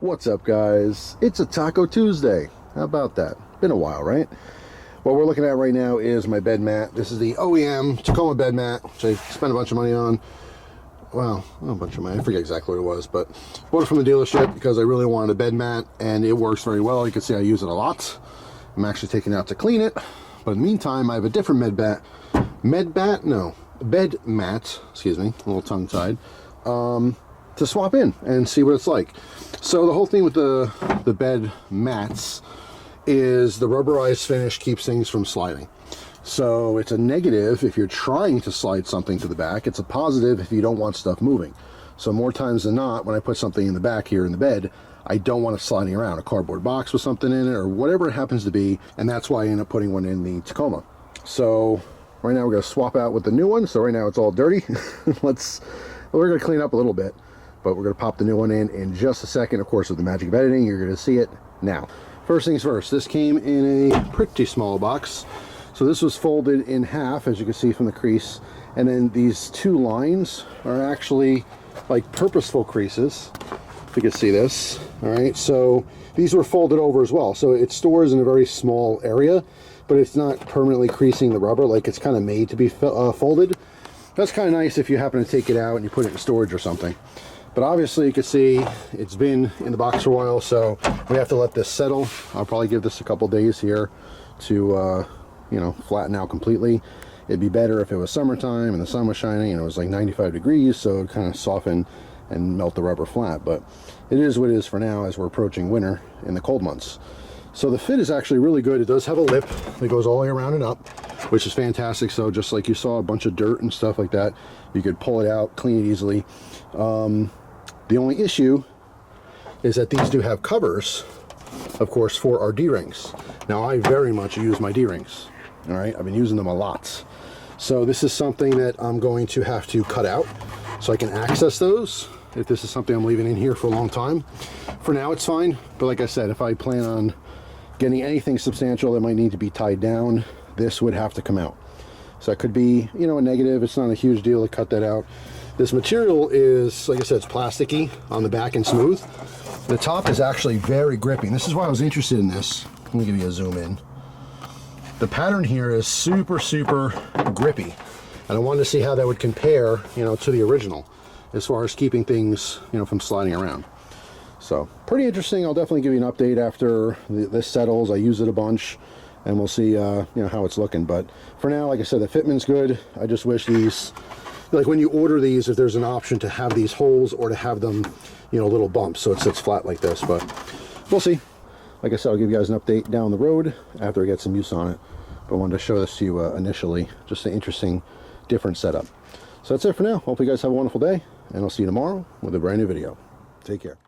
What's up, guys? It's a Taco Tuesday. How about that? Been a while, right? What we're looking at right now is my bed mat. This is the OEM Tacoma Bedmat, which I spent a bunch of money on. Well, not a bunch of money. I forget exactly what it was, but bought it from the dealership because I really wanted a bed mat, and it works very well. You can see I use it a lot. I'm actually taking it out to clean it, but in the meantime, I have a different bed mat, excuse me, a little tongue-tied, to swap in and see what it's like. So the whole thing with the bed mats is the rubberized finish keeps things from sliding. So it's a negative if you're trying to slide something to the back. It's a positive if you don't want stuff moving. So more times than not, when I put something in the back here in the bed, I don't want it sliding around, a cardboard box with something in it or whatever it happens to be, and that's why I end up putting one in the Tacoma. So right now we're going to swap out with the new one. So right now it's all dirty. We're going to clean up a little bit, but we're going to pop the new one in just a second. Of course, with the magic of editing, you're going to see it now. First things first, this came in a pretty small box. So this was folded in half, as you can see from the crease, and then these two lines are actually like purposeful creases, if you can see this. All right, so these were folded over as well, so it stores in a very small area, but it's not permanently creasing the rubber, like it's kind of made to be folded. That's kind of nice if you happen to take it out and you put it in storage or something. But obviously you can see it's been in the box for a while, so we have to let this settle. I'll probably give this a couple days here to you know, flatten out completely. It'd be better if it was summertime and the sun was shining and it was like 95 degrees, so it kind of soften and melt the rubber flat. But it is what it is for now as we're approaching winter in the cold months. So the fit is actually really good. It does have a lip that goes all the way around and up, which is fantastic. So just like you saw a bunch of dirt and stuff like that, you could pull it out, clean it easily. The only issue is that these do have covers, of course, for our D-rings. Now, I very much use my D-rings. All right, I've been using them a lot. So this is something that I'm going to have to cut out so I can access those if this is something I'm leaving in here for a long time. For now, it's fine. But like I said, if I plan on getting anything substantial that might need to be tied down, this would have to come out. So that could be, you know, a negative. It's not a huge deal to cut that out. This material is, like I said, it's plasticky on the back and smooth. The top is actually very grippy. This is why I was interested in this. Let me give you a zoom in. The pattern here is super, super grippy. And I wanted to see how that would compare, you know, to the original as far as keeping things, you know, from sliding around. So pretty interesting. I'll definitely give you an update after this settles. I use it a bunch and we'll see, you know, how it's looking. But for now, like I said, the fitment's good. I just wish these, like when you order these, if there's an option to have these holes or to have them, you know, little bumps so it sits flat like this, but we'll see. Like I said, I'll give you guys an update down the road after I get some use on it. But I wanted to show this to you initially. Just an interesting, different setup. So that's it for now. Hope you guys have a wonderful day, and I'll see you tomorrow with a brand new video. Take care.